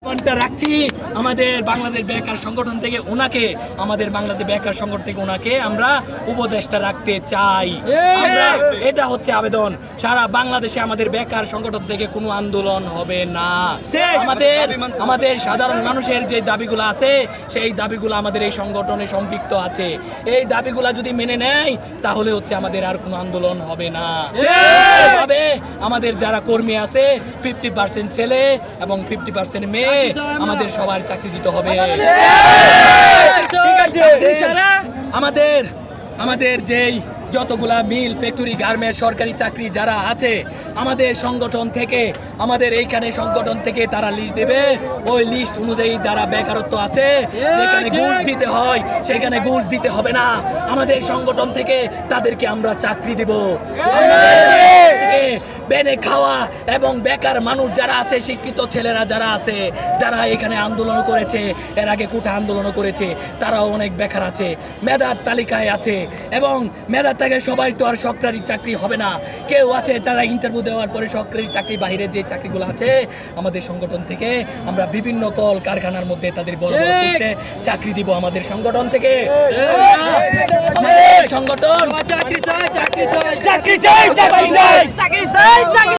রাখছি আমাদের বাংলাদেশ বেকার সংগঠন থেকে ওনাকে আমরা উপদেষ্টা রাখতে চাই। আমরা এটা হচ্ছে আবেদন। সারা বাংলাদেশে আমাদের বেকার সংগঠন থেকে কোনো আন্দোলন হবে না। আমাদের সাধারণ মানুষের যে দাবিগুলো আছে সেই দাবিগুলো আমাদের এই সংগঠনে সম্পৃক্ত আছে। এই দাবিগুলো যদি মেনে নেয় তাহলে হচ্ছে আমাদের আর কোনো আন্দোলন হবে না। তবে আমাদের যারা কর্মী আছে 50% ছেলে এবং 50% মেয়ে, আমাদের সবার চাকরি দিতে হবে। আমাদের যেই যতগুলা মিল, ফ্যাক্টরি, গার্মেন্টস, সরকারি চাকরি যারা আছে আমাদের সংগঠন থেকে, আমাদের এইখানে সংগঠন থেকে তারা লিস্ট দেবে। ওই লিস্ট অনুযায়ী যারা বেকারত্ব আছে, যেখানে ঘুষ দিতে হয় সেখানে ঘুষ দিতে হবে না। আমাদের সংগঠন থেকে তাদেরকে আমরা চাকরি দেব। বেনে খাওয়া এবং বেকার মানুষ যারা আছে, শিক্ষিত ছেলেরা যারা আছে, যারা এখানে আন্দোলন করেছে, এর আগে কোটা আন্দোলন করেছে, তারাও অনেক বেকার আছে, মেধার তালিকায় আছে। এবং মেধার থেকে সবাই তো আর সরকারি চাকরি হবে না। কেউ আছে তারা ইন্টারভিউ দেওয়ার পরে সরকারি চাকরি বাহিরে যে চাকরিগুলো আছে, আমাদের সংগঠন থেকে আমরা বিভিন্ন কল কারখানার মধ্যে তাদের বড় বড় পোস্টে চাকরি দিব। আমাদের সংগঠন থেকে সংগঠন চাকরি চাই, চাকরি চাই, চাকরি চাই, চাকরি চাই, চাকরি চাই।